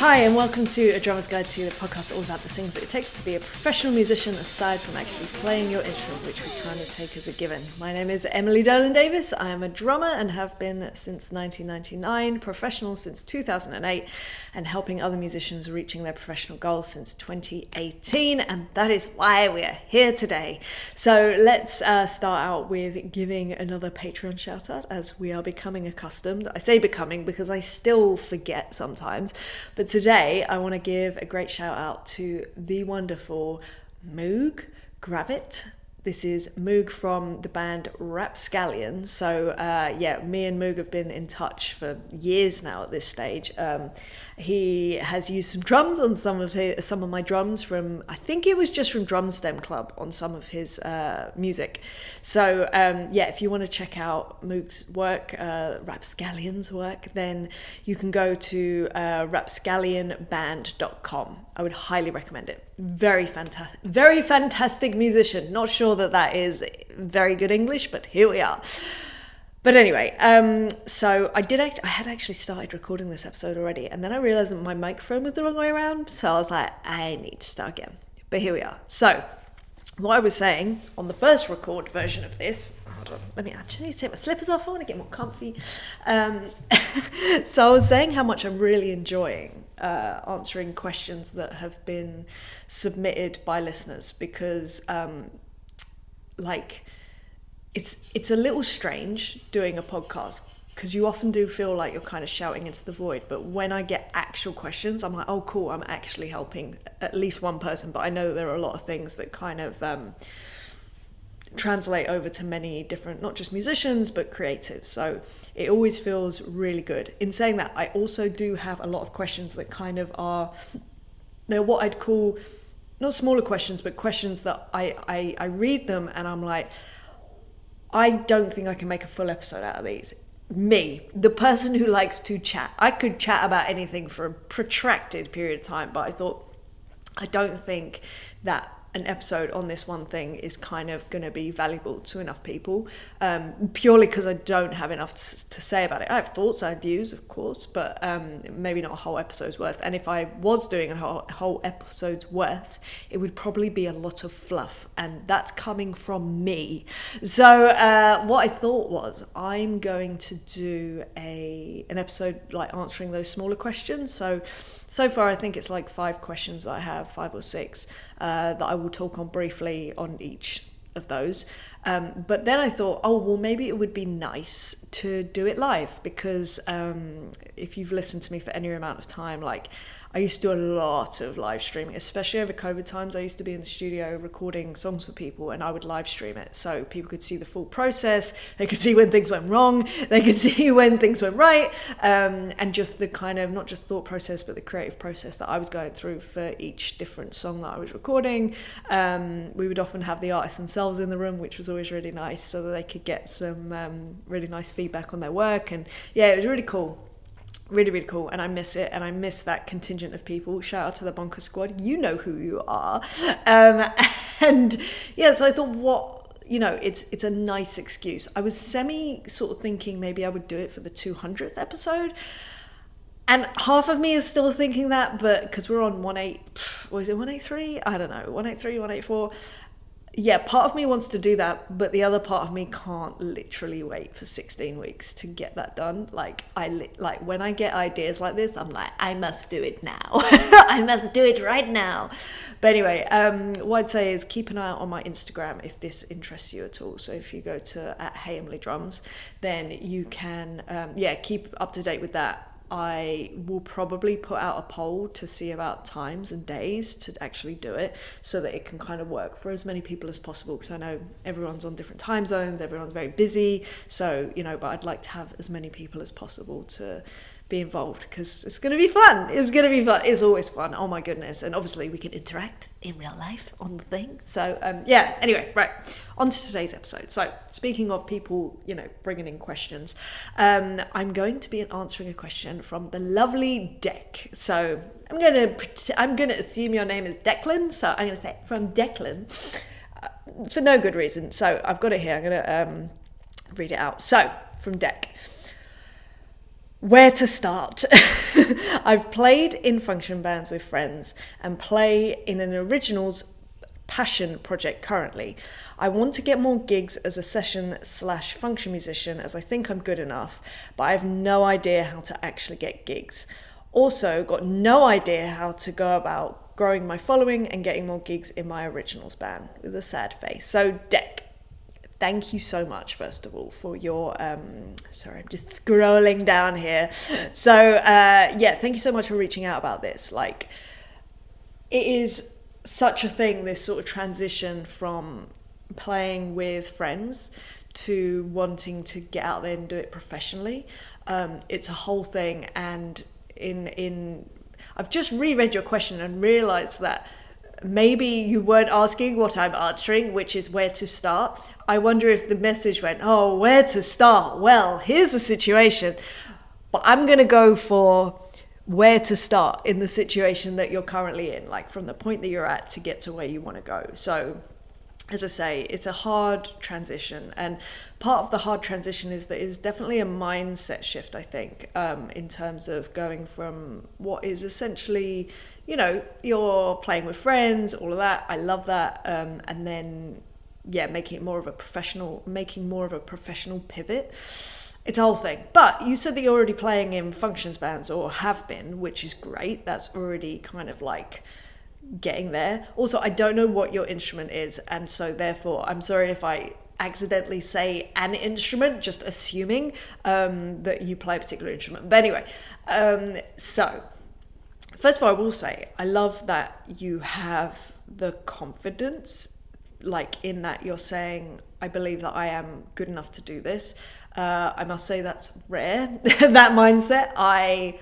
Hi, and welcome to A Drummer's Guide to, the podcast all about the things that it takes to be a professional musician aside from actually playing your instrument, which we kind of take as a given. My name is Emily Dolan Davis. I am a drummer and have been since 1999, professional since 2008, and helping other musicians reaching their professional goals since 2018, and that is why we are here today. So let's start out with giving another Patreon shout out, as we are becoming accustomed. I say becoming because I still forget sometimes, but today I want to give a great shout out to the wonderful Moog Gravit. This is Moog from the band Rapscallion. So me and Moog have been in touch for years now at this stage. He has used some drums on some of my drums from, I think it was just from Drum Stem Club, on some of his music. So if you want to check out Moog's work, Rapscallion's work, then you can go to rapscallionband.com. I would highly recommend it. Very fantastic musician. Not sure that is very good English, but here we are. But anyway, so I had actually started recording this episode already, and then I realized that my microphone was the wrong way around, so I was like, I need to start again. But here we are. So what I was saying on the first record version of this, hold on, let me actually take my slippers off. I want to get more comfy. So I was saying how much I'm really enjoying answering questions that have been submitted by listeners, because it's a little strange doing a podcast, because you often do feel like you're kind of shouting into the void. But when I get actual questions, I'm like, oh cool, I'm actually helping at least one person. But I know that there are a lot of things that kind of translate over to many different, not just musicians, but creatives. So it always feels really good. In saying that, I also do have a lot of questions that kind of they're what I'd call, not smaller questions, but questions that I read them and I'm like, I don't think I can make a full episode out of these. Me, the person who likes to chat, I could chat about anything for a protracted period of time, but I thought, I don't think that an episode on this one thing is kind of going to be valuable to enough people, purely because I don't have enough to say about it. I have thoughts, I have views, of course, but maybe not a whole episode's worth. And if I was doing a whole episode's worth, it would probably be a lot of fluff, and that's coming from me. So what I thought was, I'm going to do an episode like answering those smaller questions. So far I think it's like 5 questions that I have, 5 or 6, that I will talk on briefly on each of those. But then I thought, oh, well, maybe it would be nice to do it live, because if you've listened to me for any amount of time, like, I used to do a lot of live streaming, especially over COVID times. I used to be in the studio recording songs for people, and I would live stream it so people could see the full process. They could see when things went wrong, they could see when things went right, and just the kind of, not just thought process, but the creative process that I was going through for each different song that I was recording. We would often have the artists themselves in the room, which was always really nice, so that they could get some really nice feedback on their work. And yeah, it was really cool. Really, really cool, and I miss it, and I miss that contingent of people. Shout out to the Bonker Squad, you know who you are. And yeah, so I thought, it's a nice excuse. I was sort of thinking maybe I would do it for the 200th episode, and half of me is still thinking that, but because we're on 183? I don't know, 183, 184. Yeah, part of me wants to do that, but the other part of me can't literally wait for 16 weeks to get that done. Like when I get ideas like this, I'm like, I must do it now. I must do it right now. But anyway, what I'd say is keep an eye out on my Instagram if this interests you at all. So if you go to @HeyEmilyDrums, then you can keep up to date with that. I will probably put out a poll to see about times and days to actually do it, so that it can kind of work for as many people as possible, because I know everyone's on different time zones, everyone's very busy, so but I'd like to have as many people as possible to be involved, because it's going to be fun. It's always fun. Oh my goodness. And obviously we can interact in real life on the thing. So anyway, right, on to today's episode. So speaking of people, bringing in questions, I'm going to be answering a question from the lovely Deck. So I'm going to assume your name is Declan. So I'm going to say from Declan for no good reason. So I've got it here. I'm going to read it out. So from Deck. Where to start? I've played in function bands with friends and play in an originals passion project currently. I want to get more gigs as a session/function musician as I think I'm good enough, but I have no idea how to actually get gigs. Also, got no idea how to go about growing my following and getting more gigs in my originals band, with a sad face. So, Deck, thank you so much, first of all, for your, sorry, I'm just scrolling down here. So, yeah, thank you so much for reaching out about this. Like, it is such a thing, this sort of transition from playing with friends to wanting to get out there and do it professionally. It's a whole thing. And I've just reread your question and realized that maybe you weren't asking what I'm answering, which is where to start. I wonder if the message went, oh, where to start? Well, here's the situation. But I'm going to go for where to start in the situation that you're currently in, like from the point that you're at to get to where you want to go. So, as I say, it's a hard transition, and part of the hard transition is definitely a mindset shift, I think, in terms of going from what is essentially, you know, you're playing with friends, all of that. I love that. And then, yeah, making more of a professional pivot. It's a whole thing. But you said that you're already playing in functions bands, or have been, which is great. That's already kind of like getting there. Also, I don't know what your instrument is, and so therefore I'm sorry if I accidentally say an instrument, just assuming that you play a particular instrument. But anyway, so first of all, I will say I love that you have the confidence, like in that you're saying, I believe that I am good enough to do this. I must say that's rare, that mindset. I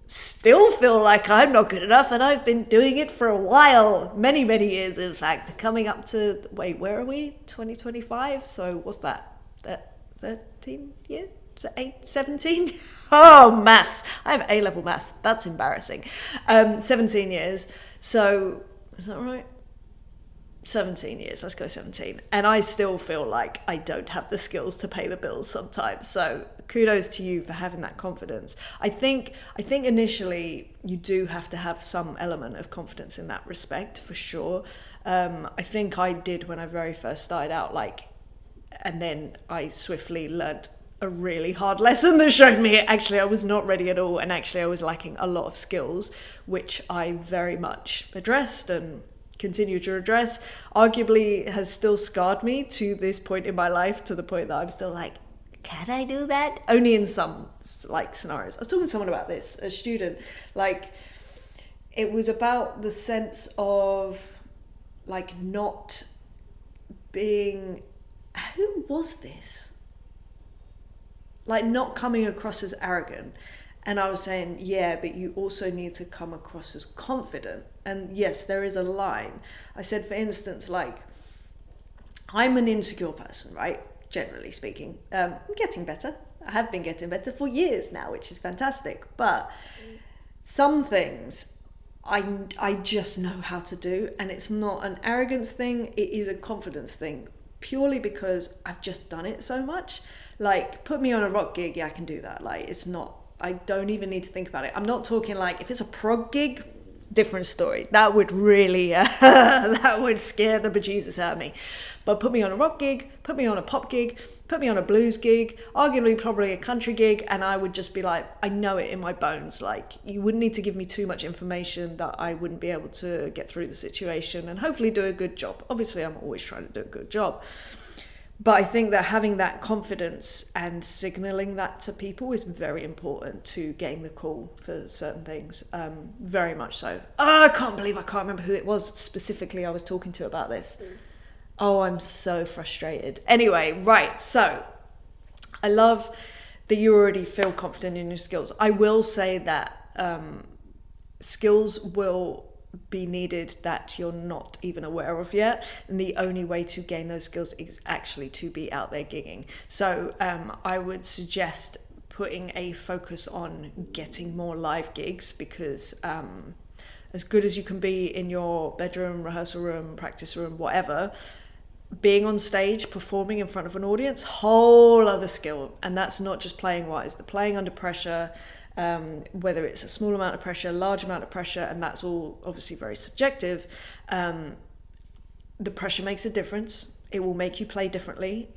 still feel like I'm not good enough, and I've been doing it for a while, many years in fact, coming up to, wait, where are we, 2025? So what's that 13 years? Is it 17? Oh, maths. I have A-level maths. That's embarrassing. 17 years. So is that right? 17 years, let's go 17. And I still feel like I don't have the skills to pay the bills sometimes. So kudos to you for having that confidence. I think initially you do have to have some element of confidence in that respect, for sure. I think I did when I very first started out, and then I swiftly learnt a really hard lesson that showed me actually I was not ready at all, and actually I was lacking a lot of skills, which I very much addressed and continue to address. Arguably has still scarred me to this point in my life, to the point that I'm still like, can I do that? Only in some scenarios. I was talking to someone about this, a student, it was about the sense of not being, who was this? Not coming across as arrogant. And I was saying, yeah, but you also need to come across as confident. And yes, there is a line. I said, for instance, I'm an insecure person, right? Generally speaking. I'm getting better. I have been getting better for years now, which is fantastic. But some things I just know how to do. And it's not an arrogance thing. It is a confidence thing. Purely because I've just done it so much. Put me on a rock gig, yeah, I can do that. It's not, I don't even need to think about it. I'm not talking if it's a prog gig, different story. That would really, that would scare the bejesus out of me. But put me on a rock gig, put me on a pop gig, put me on a blues gig, arguably probably a country gig, and I would just be I know it in my bones. You wouldn't need to give me too much information that I wouldn't be able to get through the situation and hopefully do a good job. Obviously, I'm always trying to do a good job. But I think that having that confidence and signaling that to people is very important to getting the call for certain things. Very much so. Oh, I can't remember who it was specifically I was talking to about this. Oh, I'm so frustrated. Anyway, right. So I love that you already feel confident in your skills. I will say that skills will be needed that you're not even aware of yet, and the only way to gain those skills is actually to be out there gigging. So I would suggest putting a focus on getting more live gigs, because as good as you can be in your bedroom, rehearsal room, practice room, whatever, being on stage, performing in front of an audience, whole other skill. And that's not just playing wise, the playing under pressure, whether it's a small amount of pressure, large amount of pressure, and that's all obviously very subjective. The pressure makes a difference. It will make you play differently.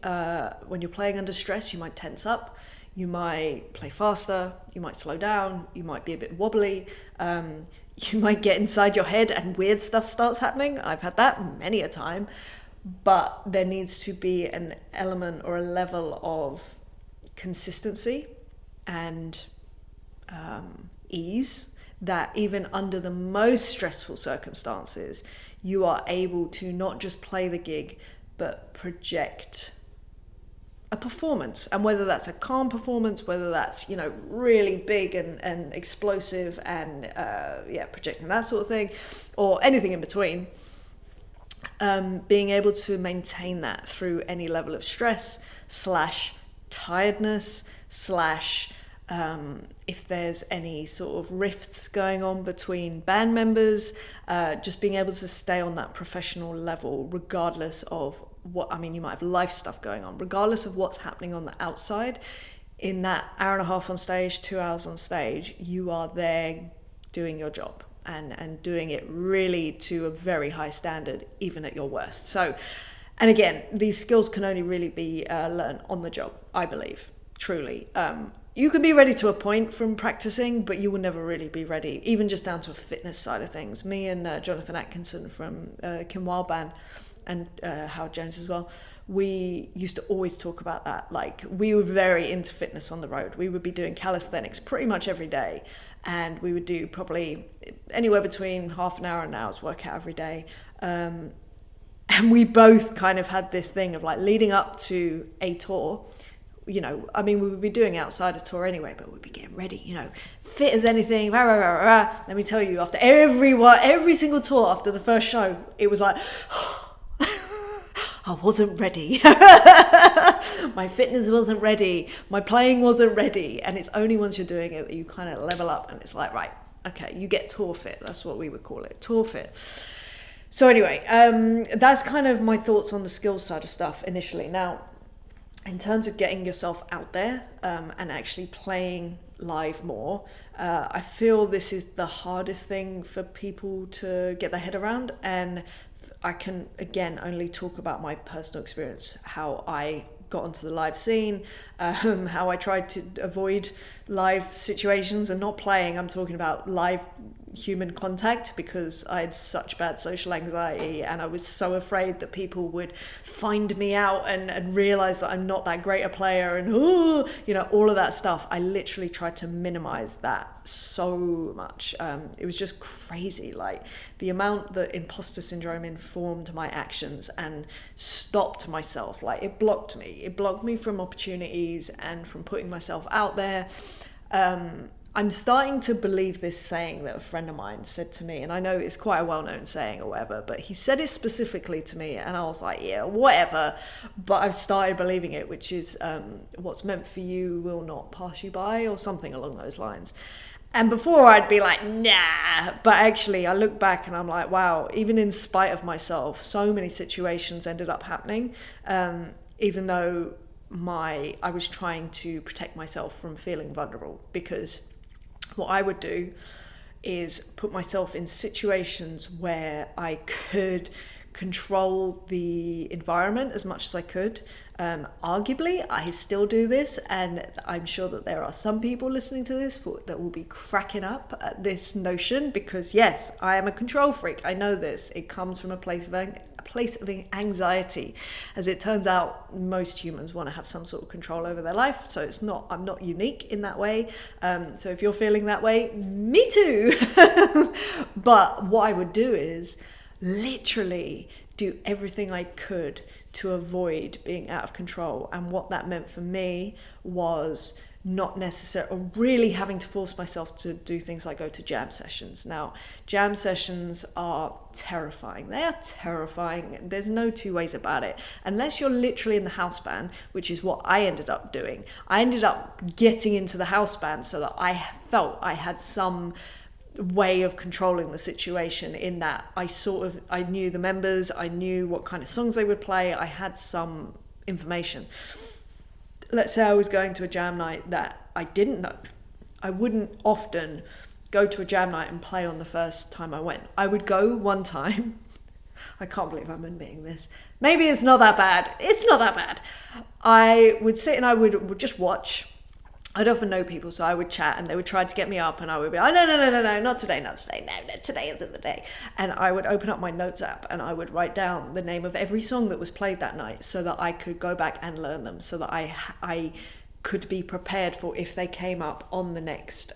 When you're playing under stress, you might tense up, you might play faster, you might slow down, you might be a bit wobbly, you might get inside your head and weird stuff starts happening. I've had that many a time. But there needs to be an element or a level of consistency and ease that even under the most stressful circumstances, you are able to not just play the gig, but project a performance. And whether that's a calm performance, whether that's, really big and explosive and projecting that sort of thing, or anything in between, being able to maintain that through any level of stress / tiredness / if there's any sort of rifts going on between band members, just being able to stay on that professional level regardless of you might have life stuff going on, regardless of what's happening on the outside. In that hour and a half on stage, 2 hours on stage, you are there doing your job and doing it really to a very high standard, even at your worst. So, and again, these skills can only really be learned on the job, I believe, truly. You can be ready to a point from practicing, but you will never really be ready, even just down to a fitness side of things. Me and Jonathan Atkinson from Kim Wilde Band and Howard Jones as well, we used to always talk about that. Like, we were very into fitness on the road. We would be doing calisthenics pretty much every day. And we would do probably anywhere between half an hour and an hour's workout every day. And we both kind of had this thing of like leading up to a tour, we would be doing outside a tour anyway, but we'd be getting ready, fit as anything. Rah, rah, rah, rah. Let me tell you, after every single tour, after the first show, it was like, I wasn't ready. My fitness wasn't ready. My playing wasn't ready. And it's only once you're doing it that you kind of level up and it's like, right, okay, you get tour fit. That's what we would call it, tour fit. So anyway, that's kind of my thoughts on the skills side of stuff initially. Now, in terms of getting yourself out there and actually playing live more, I feel this is the hardest thing for people to get their head around. And I can, again, only talk about my personal experience, how I got onto the live scene, how I tried to avoid live situations and not playing. I'm talking about live human contact because I had such bad social anxiety and I was so afraid that people would find me out and realize that I'm not that great a player and all of that stuff. I literally tried to minimize that so much. It was just crazy, like the amount that imposter syndrome informed my actions and stopped myself. Like it blocked me from opportunities and from putting myself out there. I'm starting to believe this saying that a friend of mine said to me, and I know it's quite a well-known saying or whatever, but he said it specifically to me and I was like, yeah, whatever. But I've started believing it, which is what's meant for you will not pass you by, or something along those lines. And before I'd be like, nah, but actually I look back and I'm like, wow, even in spite of myself, so many situations ended up happening, even though I was trying to protect myself from feeling vulnerable, because what I would do is put myself in situations where I could control the environment as much as I could. Arguably, I still do this, and I'm sure that there are some people listening to this that will be cracking up at this notion, because yes, I am a control freak. I know this. It comes from a place of anxiety. As it turns out, most humans want to have some sort of control over their life, so I'm not unique in that way. So if you're feeling that way, me too. But what I would do is literally do everything I could to avoid being out of control. And what that meant for me was not necessarily, or really having to force myself to do things like go to jam sessions. Now, jam sessions are terrifying. They are terrifying. There's no two ways about it. Unless you're literally in the house band, which is what I ended up doing. I ended up getting into the house band so that I felt I had some way of controlling the situation, in that I knew the members, I knew what kind of songs they would play, I had some information. Let's say I was going to a jam night that I didn't know. I wouldn't often go to a jam night and play on the first time I went. I would go one time. I can't believe I'm admitting this. Maybe it's not that bad. It's not that bad. I would sit and I would just watch. I'd often know people, so I would chat and they would try to get me up and I would be, oh, no, not today. No, today isn't the day. And I would open up my notes app and I would write down the name of every song that was played that night so that I could go back and learn them, so that I could be prepared for if they came up on the next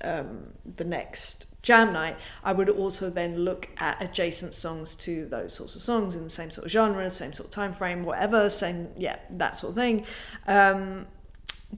jam night. I would also then look at adjacent songs to those sorts of songs in the same sort of genre, same sort of time frame, whatever, that sort of thing.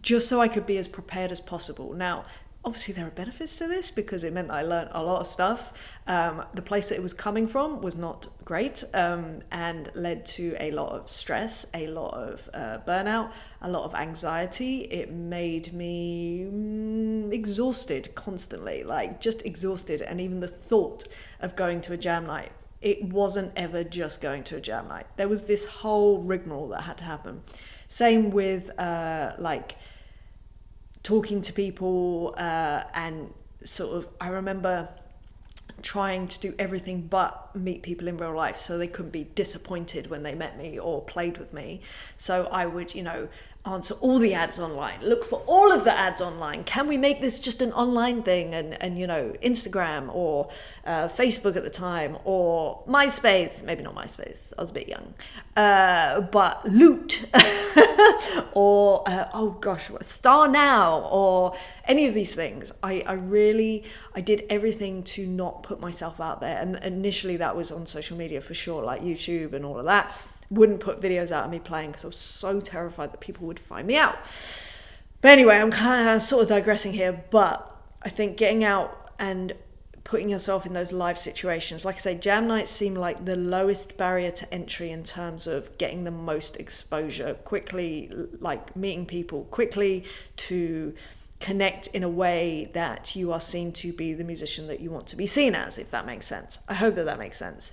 Just so I could be as prepared as possible. Now, obviously there are benefits to this because it meant that I learned a lot of stuff. The place that it was coming from was not great, and led to a lot of stress, a lot of burnout, a lot of anxiety. It made me exhausted constantly, like just exhausted. And even the thought of going to a jam night, it wasn't ever just going to a jam night. There was this whole rigmarole that had to happen. Same with like talking to people and sort of, I remember trying to do everything but meet people in real life so they couldn't be disappointed when they met me or played with me. So I would, answer all the ads online, look for all of the ads online. Can we make this just an online thing? And Instagram or Facebook at the time, or MySpace, maybe not MySpace, I was a bit young, but Loot or Star Now, or any of these things. I did everything to not put myself out there. And initially that was on social media for sure, like YouTube and all of that. Wouldn't put videos out of me playing because I was so terrified that people would find me out. But anyway, I'm kind of sort of digressing here, but I think getting out and putting yourself in those live situations, like I say, jam nights seem like the lowest barrier to entry in terms of getting the most exposure quickly, like meeting people quickly, to connect in a way that you are seen to be the musician that you want to be seen as, if that makes sense. I hope that makes sense.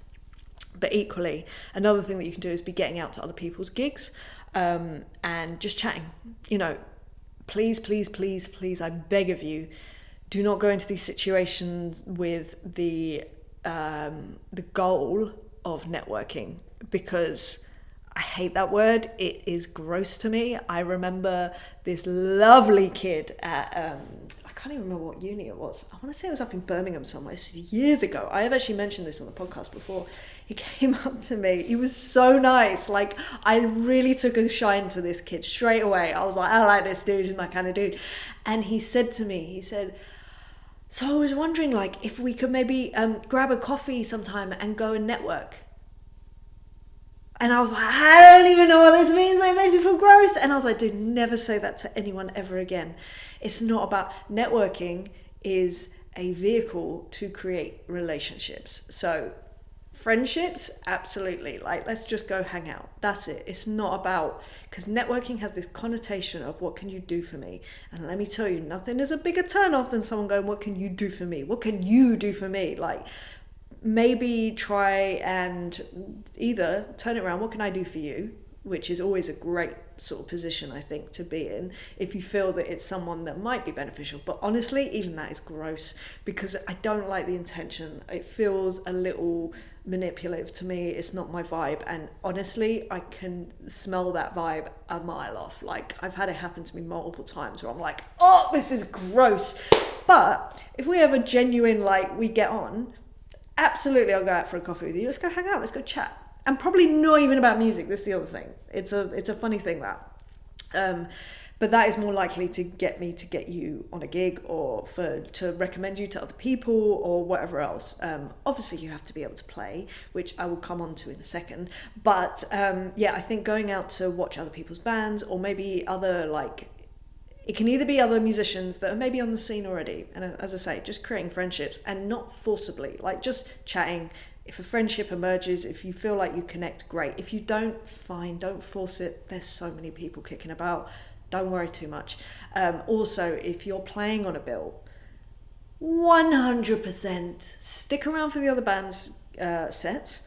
But equally, another thing that you can do is be getting out to other people's gigs and just chatting. Please, I beg of you, do not go into these situations with the goal of networking, because I hate that word. It is gross to me. I remember this lovely kid at I can't even remember what uni it was. I want to say it was up in Birmingham somewhere. This was years ago. I have actually mentioned this on the podcast before. He came up to me. He was so nice. Like, I really took a shine to this kid straight away. I was like, I like this dude. He's my kind of dude. And he said to me, so I was wondering, like, if we could maybe grab a coffee sometime and go and network. And I was like, I don't even know what this means. It makes me feel gross. And I was like, dude, never say that to anyone ever again. It's not about networking. Is a vehicle to create relationships. So friendships, absolutely. Like, let's just go hang out. That's it. It's not about, because networking has this connotation of what can you do for me? And let me tell you, nothing is a bigger turn off than someone going, what can you do for me? What can you do for me? Like, maybe try and either turn it around, what can I do for you? Which is always a great sort of position, I think, to be in if you feel that it's someone that might be beneficial. But honestly, even that is gross, because I don't like the intention. It feels a little manipulative to me. It's not my vibe. And honestly, I can smell that vibe a mile off. Like, I've had it happen to me multiple times where I'm like, oh, this is gross. But if we have a genuine, like, we get on, absolutely, I'll go out for a coffee with you. Let's go hang out. Let's go chat. And probably not even about music. That's the other thing. It's a funny thing, that. But that is more likely to get me to get you on a gig, or to recommend you to other people, or whatever else. Obviously, you have to be able to play, which I will come on to in a second. But I think going out to watch other people's bands, or maybe other, like, it can either be other musicians that are maybe on the scene already, and as I say, just creating friendships, and not forcibly, like just chatting. If a friendship emerges, if you feel like you connect, great. If you don't, fine, don't force it. There's so many people kicking about. Don't worry too much. Also, if you're playing on a bill, 100% stick around for the other band's sets.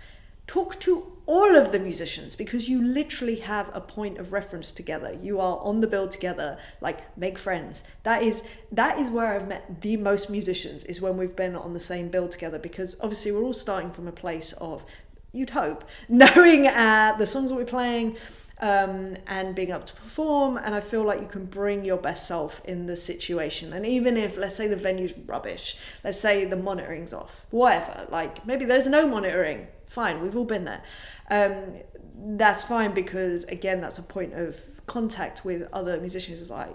Talk to all of the musicians, because you literally have a point of reference together. You are on the bill together. Like, make friends. That is where I've met the most musicians, is when we've been on the same bill together, because obviously we're all starting from a place of, you'd hope, knowing the songs that we're playing, and being able to perform. And I feel like you can bring your best self in the situation. And even if, let's say, the venue's rubbish, let's say the monitoring's off, whatever, like maybe there's no monitoring, fine, we've all been there. That's fine, because again, that's a point of contact with other musicians. It's like,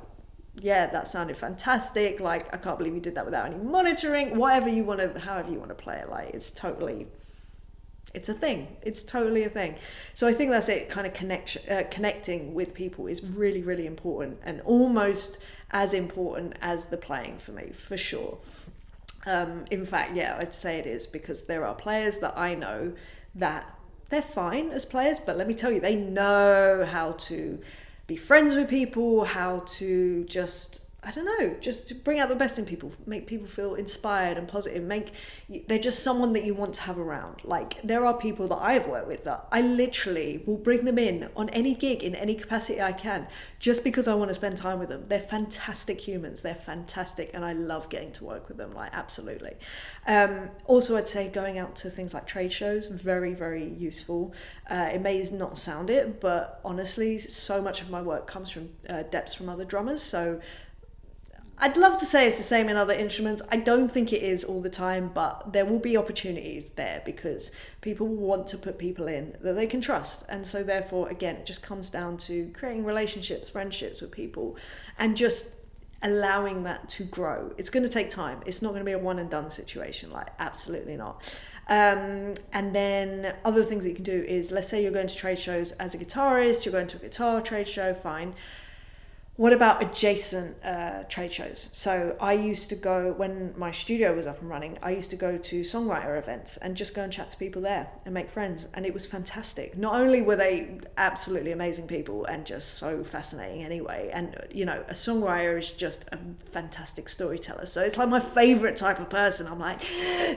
yeah, that sounded fantastic, like I can't believe you did that without any monitoring. Whatever you want to, however you want to play it, like it's a thing. It's totally a thing. So I think that's it. Kind of connecting with people is really, really important, and almost as important as the playing for me, for sure. In fact, yeah, I'd say it is, because there are players that I know that they're fine as players, but let me tell you, they know how to be friends with people, how to just, I don't know, just to bring out the best in people, make people feel inspired and positive, they're just someone that you want to have around. Like, there are people that I've worked with that I literally will bring them in on any gig in any capacity I can, just because I want to spend time with them. They're fantastic humans, they're fantastic, and I love getting to work with them, like, absolutely. Also, I'd say going out to things like trade shows, very, very useful. It may not sound it, but honestly, so much of my work comes from depths from other drummers, so I'd love to say it's the same in other instruments. I don't think it is all the time, but there will be opportunities there, because people want to put people in that they can trust. And so therefore, again, it just comes down to creating relationships, friendships with people, and just allowing that to grow. It's going to take time. It's not going to be a one and done situation, like absolutely not. And then other things that you can do is, let's say you're going to trade shows as a guitarist, you're going to a guitar trade show, fine. What about adjacent trade shows? So I used to go, when my studio was up and running, I used to go to songwriter events and just go and chat to people there and make friends. And it was fantastic. Not only were they absolutely amazing people and just so fascinating anyway, and you know, a songwriter is just a fantastic storyteller. So it's like my favorite type of person. I'm like,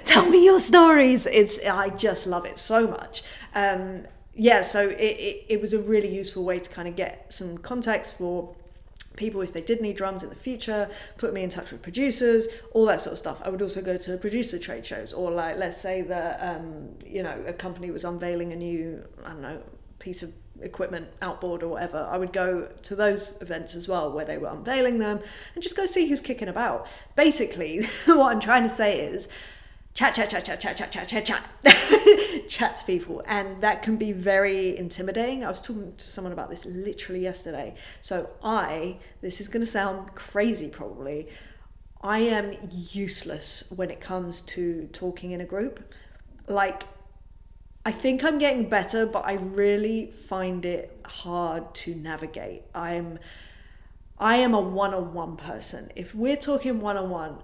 tell me your stories. I just love it so much. So it was a really useful way to kind of get some context for people if they did need drums in the future, put me in touch with producers, all that sort of stuff. I would also go to producer trade shows, or like, let's say that a company was unveiling a new, I don't know, piece of equipment, outboard or whatever. I would go to those events as well, where they were unveiling them, and just go see who's kicking about. Basically, what I'm trying to say is chat chat to people, and that can be very intimidating. I was talking to someone about this literally yesterday. So this is going to sound crazy probably, I am useless when it comes to talking in a group. Like, I think I'm getting better, but I really find it hard to navigate. I am a one-on-one person. If we're talking one-on-one,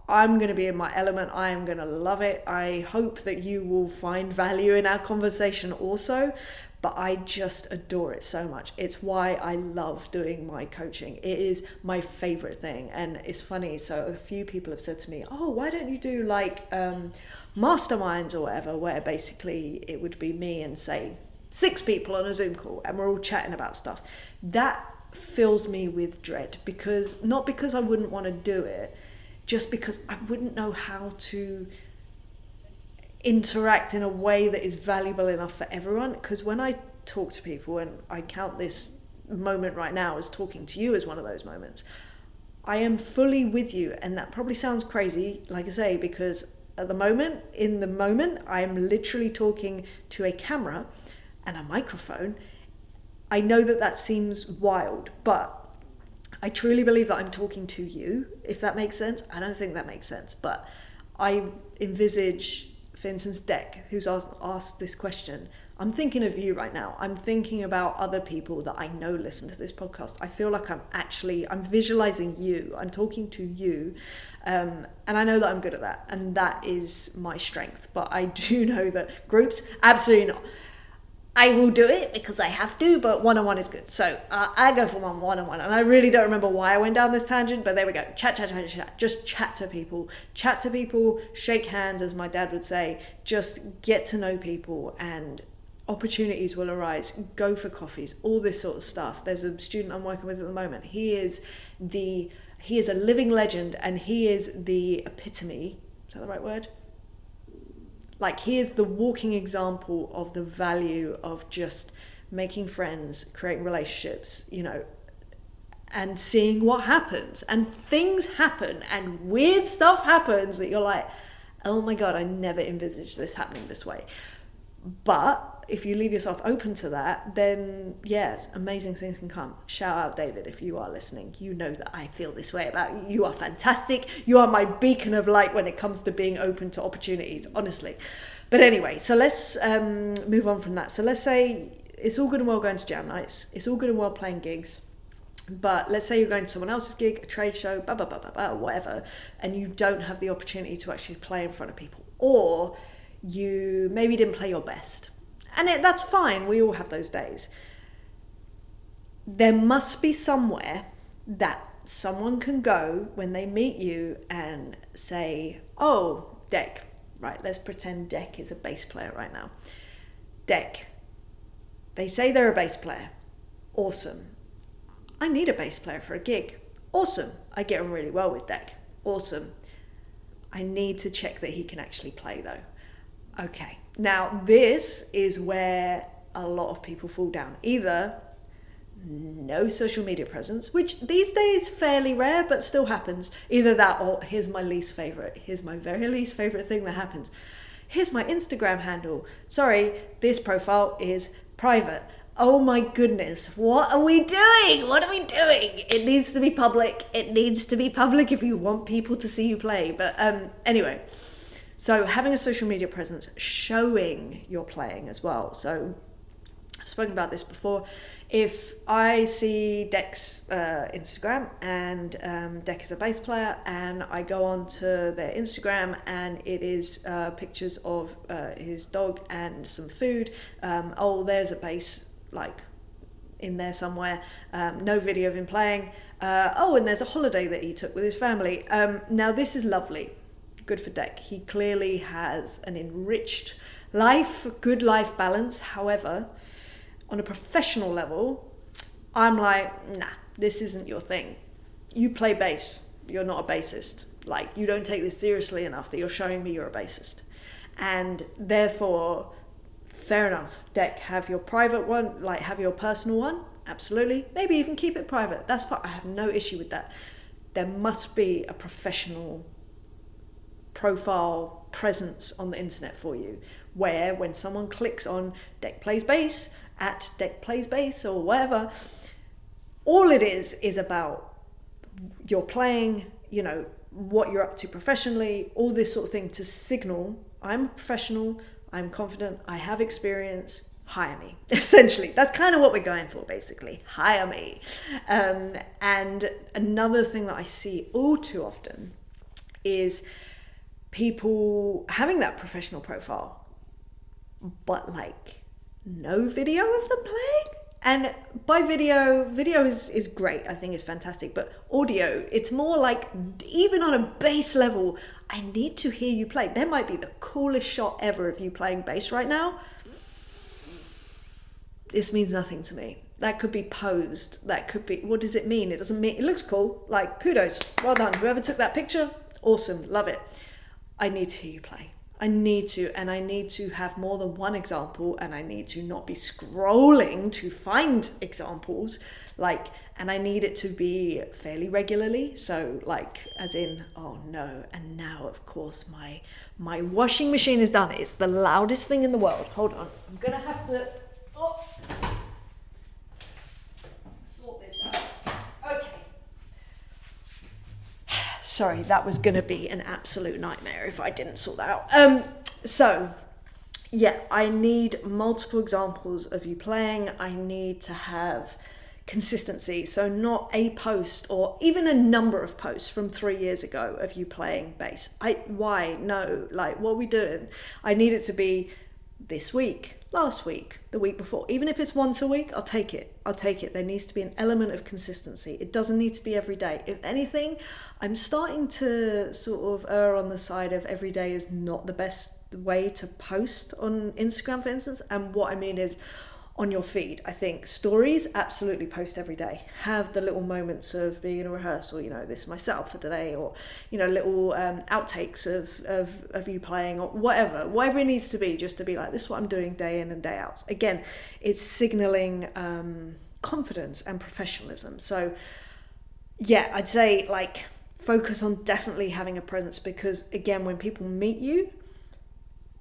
I'm going to be in my element. I am going to love it. I hope that you will find value in our conversation also, but I just adore it so much. It's why I love doing my coaching. It is my favorite thing. And it's funny. So a few people have said to me, why don't you do like masterminds or whatever, where basically it would be me and say 6 people on a Zoom call and we're all chatting about stuff. That fills me with dread, not because I wouldn't want to do it, just because I wouldn't know how to interact in a way that is valuable enough for everyone. Because when I talk to people, and I count this moment right now as talking to you as one of those moments, I am fully with you. And that probably sounds crazy, like I say, because in the moment, I'm literally talking to a camera and a microphone. I know that seems wild, but I truly believe that I'm talking to you, if that makes sense. I don't think that makes sense, but I envisage, for instance, Deck, who's asked this question. I'm thinking of you right now. I'm thinking about other people that I know listen to this podcast. I feel like I'm visualizing you. I'm talking to you. And I know that I'm good at that. And that is my strength. But I do know that groups, absolutely not. I will do it because I have to, but one-on-one is good. So I go for one-on-one, and I really don't remember why I went down this tangent, but there we go. Chat. Just chat to people. Chat to people, shake hands, as my dad would say. Just get to know people, and opportunities will arise. Go for coffees, all this sort of stuff. There's a student I'm working with at the moment. He is a living legend, and he is the epitome. Is that the right word? Like, he is the walking example of the value of just making friends, creating relationships, and seeing what happens. And things happen, and weird stuff happens that you're like, oh my God, I never envisaged this happening this way. But if you leave yourself open to that, then yes, amazing things can come. Shout out David if you are listening. You know that I feel this way about you. You are fantastic. You are my beacon of light when it comes to being open to opportunities, honestly. But anyway, so let's move on from that. So let's say it's all good and well going to jam nights. It's all good and well playing gigs. But let's say you're going to someone else's gig, a trade show, whatever, and you don't have the opportunity to actually play in front of people. Or you maybe didn't play your best. And that's fine, we all have those days. There must be somewhere that someone can go when they meet you and say, oh, Dec, right, let's pretend Dec is a bass player right now. Dec, they say they're a bass player. Awesome. I need a bass player for a gig. Awesome. I get on really well with Dec. Awesome. I need to check that he can actually play though. Okay, now this is where a lot of people fall down. Either no social media presence, which these days fairly rare, but still happens. Either that, or here's my least favorite. Here's my very least favorite thing that happens. Here's my Instagram handle. Sorry, this profile is private. Oh my goodness, what are we doing? What are we doing? It needs to be public. It needs to be public if you want people to see you play. But anyway. So having a social media presence, showing you're playing as well. So I've spoken about this before. If I see Dec's Instagram and Dec is a bass player, and I go on to their Instagram and it is pictures of his dog and some food. Oh, there's a bass like in there somewhere. No video of him playing. And there's a holiday that he took with his family. Now this is lovely. Good for Dec. He clearly has an enriched life, good life balance. However, on a professional level, I'm like, nah, this isn't your thing. You play bass. You're not a bassist. Like, you don't take this seriously enough that you're showing me you're a bassist. And therefore, fair enough. Dec, have your private one, like have your personal one. Absolutely. Maybe even keep it private. That's fine. I have no issue with that. There must be a professional profile presence on the internet for you, where when someone clicks on Dec Plays Bass at Dec Plays Bass or whatever, all it is about your playing, what you're up to professionally, all this sort of thing to signal, I'm a professional, I'm confident, I have experience, hire me. Essentially, that's kind of what we're going for, basically. Hire me. And another thing that I see all too often is people having that professional profile, but like no video of them playing. And by video is great. I think it's fantastic. But audio, it's more like, even on a bass level, I need to hear you play. There might be the coolest shot ever of you playing bass right now. This means nothing to me. That could be posed. That could be, what does it mean? It doesn't mean, it looks cool. Like, kudos. Well done. Whoever took that picture, awesome. Love it. I need to hear you play. I need to have more than one example, and I need to not be scrolling to find examples, and I need it to be fairly regularly. So as in, oh no, and now of course my washing machine is done. It's the loudest thing in the world. Hold on, I'm gonna have to sort this out. Okay. Sorry, that was going to be an absolute nightmare if I didn't sort that out. So, yeah, I need multiple examples of you playing. I need to have consistency. So not a post or even a number of posts from 3 years ago of you playing bass. Why? No, what are we doing? I need it to be this week, last week, the week before. Even if it's once a week, I'll take it. There needs to be an element of consistency. It doesn't need to be every day. If anything, I'm starting to sort of err on the side of every day is not the best way to post on Instagram, for instance. And what I mean is on your feed. I think stories, absolutely post every day. Have the little moments of being in a rehearsal, this is myself for today, or, little outtakes of you playing, or whatever it needs to be, just to be like, this is what I'm doing day in and day out. Again, it's signaling confidence and professionalism. So yeah, I'd say focus on definitely having a presence, because again, when people meet you,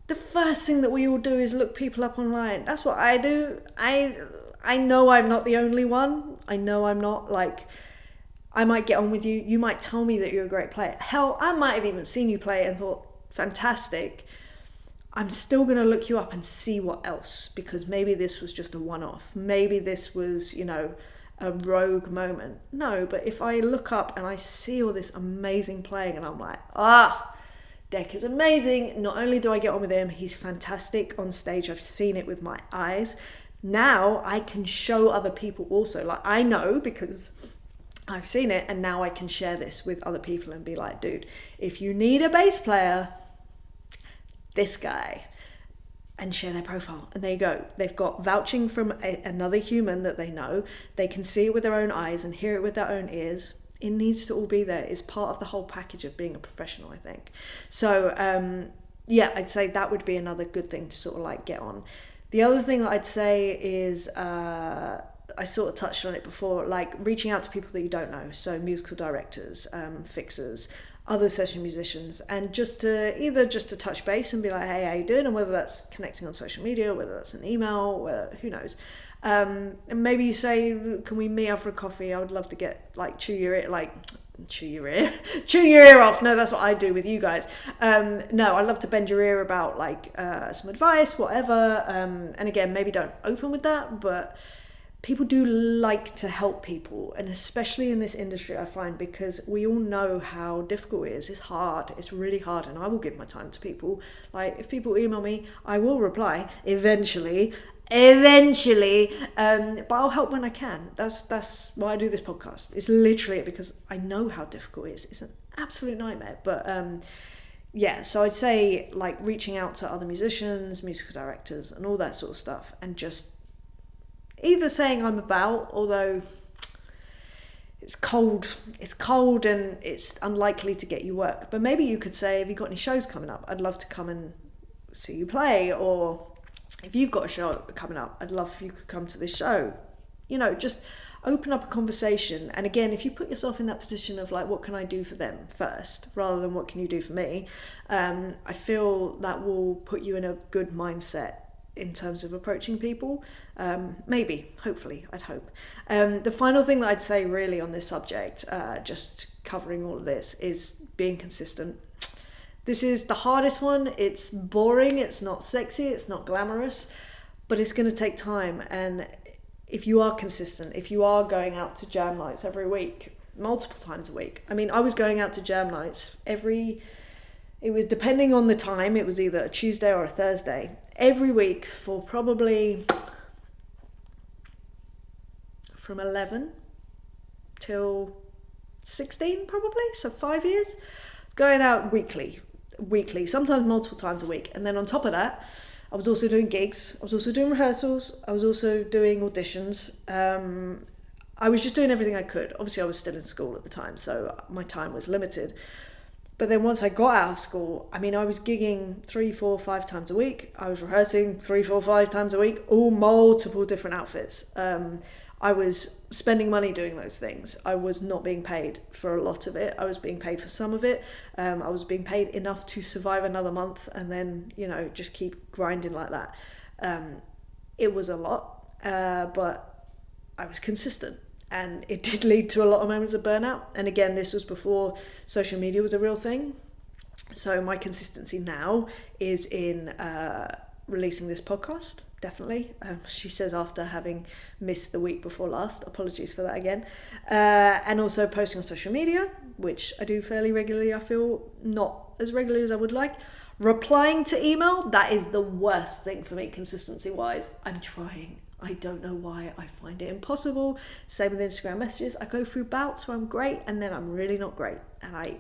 the first thing that we all do is look people up online. That's what I do. I know I'm not the only one. I know I'm not. I might get on with you. You might tell me that you're a great player. Hell, I might have even seen you play and thought, fantastic. I'm still going to look you up and see what else, because maybe this was just a one-off. Maybe this was, a rogue moment. No, but if I look up and I see all this amazing playing and I'm like, Deck is amazing. Not only do I get on with him, he's fantastic on stage. I've seen it with my eyes. Now I can show other people also. I know because I've seen it, and now I can share this with other people and be like, dude, if you need a bass player, this guy, and share their profile. And there you go. They've got vouching from another human that they know. They can see it with their own eyes and hear it with their own ears. It needs to all be there. It's part of the whole package of being a professional, I think. So I'd say that would be another good thing to sort of get on. The other thing that I'd say is I sort of touched on it before, reaching out to people that you don't know. So musical directors, fixers, other session musicians, and just to touch base and be like, hey, how you doing? And whether that's connecting on social media, whether that's an email, who knows. And maybe you say, can we meet up for a coffee? I would love to get chew your ear off. No, that's what I do with you guys. No, I'd love to bend your ear about some advice, whatever. And again, maybe don't open with that, but people do like to help people, and especially in this industry, I find, because we all know how difficult it is. It's hard. It's really hard, and I will give my time to people. If people email me, I will reply eventually, but I'll help when I can. That's why I do this podcast. It's literally because I know how difficult it is. It's an absolute nightmare. But so I'd say reaching out to other musicians, musical directors, and all that sort of stuff, and just either saying I'm about, although it's cold and it's unlikely to get you work, but maybe you could say, have you got any shows coming up? I'd love to come and see you play. Or if you've got a show coming up, I'd love if you could come to this show. Just open up a conversation. And again, if you put yourself in that position of what can I do for them first, rather than what can you do for me, I feel that will put you in a good mindset in terms of approaching people. Maybe, hopefully, I'd hope. The final thing that I'd say really on this subject, just covering all of this, is being consistent. This is the hardest one. It's boring, it's not sexy, it's not glamorous, but it's going to take time. And if you are consistent, if you are going out to jam nights every week, multiple times a week. I mean, I was going out to jam nights it was depending on the time, it was either a Tuesday or a Thursday, every week for probably from 11 till 16 probably, so 5 years. I was going out weekly, sometimes multiple times a week. And then on top of that, I was also doing gigs, I was also doing rehearsals, I was also doing auditions. I was just doing everything I could. Obviously I was still in school at the time, so my time was limited. But then once I got out of school, I was gigging 3, 4, 5 times a week. I was rehearsing 3, 4, 5 times a week, all multiple different outfits. I was spending money doing those things. I was not being paid for a lot of it. I was being paid for some of it. I was being paid enough to survive another month and then, just keep grinding like that. It was a lot, but I was consistent. And it did lead to a lot of moments of burnout. And again, this was before social media was a real thing. So my consistency now is in releasing this podcast, definitely. She says after having missed the week before last. Apologies for that again. And also posting on social media, which I do fairly regularly. I feel not as regularly as I would like. Replying to email, that is the worst thing for me consistency wise. I'm trying. I don't know why. I find it impossible. Same with Instagram messages. I go through bouts where I'm great and then I'm really not great. And I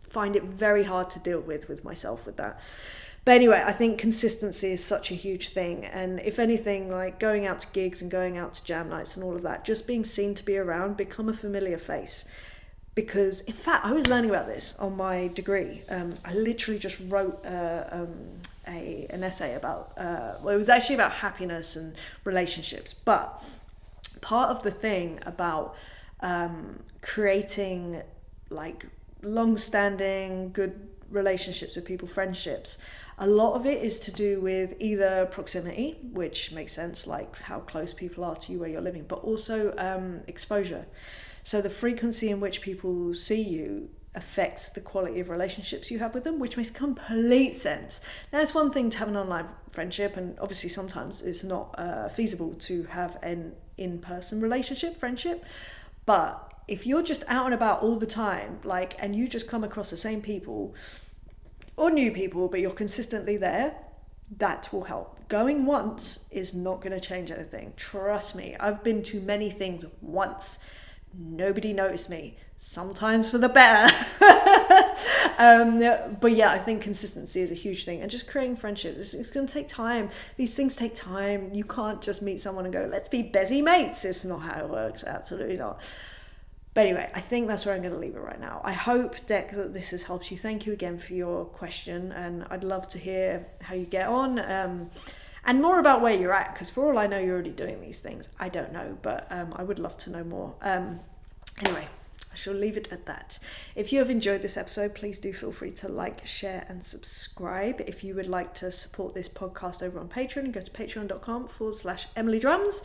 find it very hard to deal with myself with that. But anyway, I think consistency is such a huge thing. And if anything, like going out to gigs and going out to jam nights and all of that, just being seen to be around, become a familiar face. Because, in fact, I was learning about this on my degree. I literally just wrote an essay about, it was actually about happiness and relationships. But part of the thing about creating like long-standing good relationships with people, friendships, a lot of it is to do with either proximity, which makes sense, like how close people are to you where you're living, but also exposure. So the frequency in which people see you affects the quality of relationships you have with them, which makes complete sense. Now, it's one thing to have an online friendship, and obviously sometimes it's not feasible to have an in-person friendship, but if you're just out and about all the time, like, and you just come across the same people or new people, but you're consistently there, that will help. Going once is not going to change anything. Trust me, I've been to many things once. Nobody noticed me, sometimes for the better. But yeah, I think consistency is a huge thing, and just creating friendships, it's going to take time. These things take time. You can't just meet someone and go, let's be busy mates. It's not how it works. Absolutely not. But anyway, I think that's where I'm going to leave it right now. I hope, Deck, that this has helped you. Thank you again for your question, and I'd love to hear how you get on. And more about where you're at, because for all I know, you're already doing these things. I don't know, but I would love to know more. Anyway, I shall leave it at that. If you have enjoyed this episode, please do feel free to like, share, and subscribe. If you would like to support this podcast over on Patreon, go to patreon.com/EmilyDrums.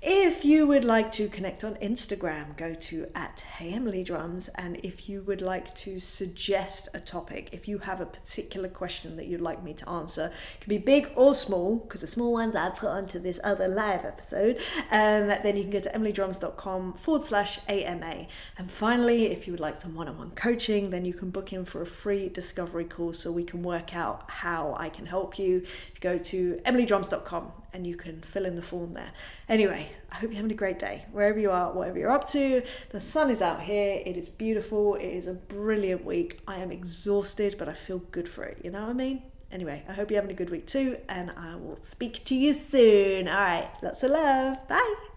If you would like to connect on Instagram, go to @HeyEmilyDrums. And if you would like to suggest a topic, if you have a particular question that you'd like me to answer, it can be big or small, because the small ones I put onto this other live episode, then you can go to emilydrums.com/AMA. And finally, if you would like some one-on-one coaching, then you can book in for a free discovery call so we can work out how I can help you. You go to emilydrums.com and you can fill in the form there. Anyway, I hope you're having a great day, wherever you are, whatever you're up to. The sun is out here. It is beautiful. It is a brilliant week. I am exhausted, but I feel good for it. You know what I mean? Anyway, I hope you're having a good week too, and I will speak to you soon. All right, lots of love. Bye.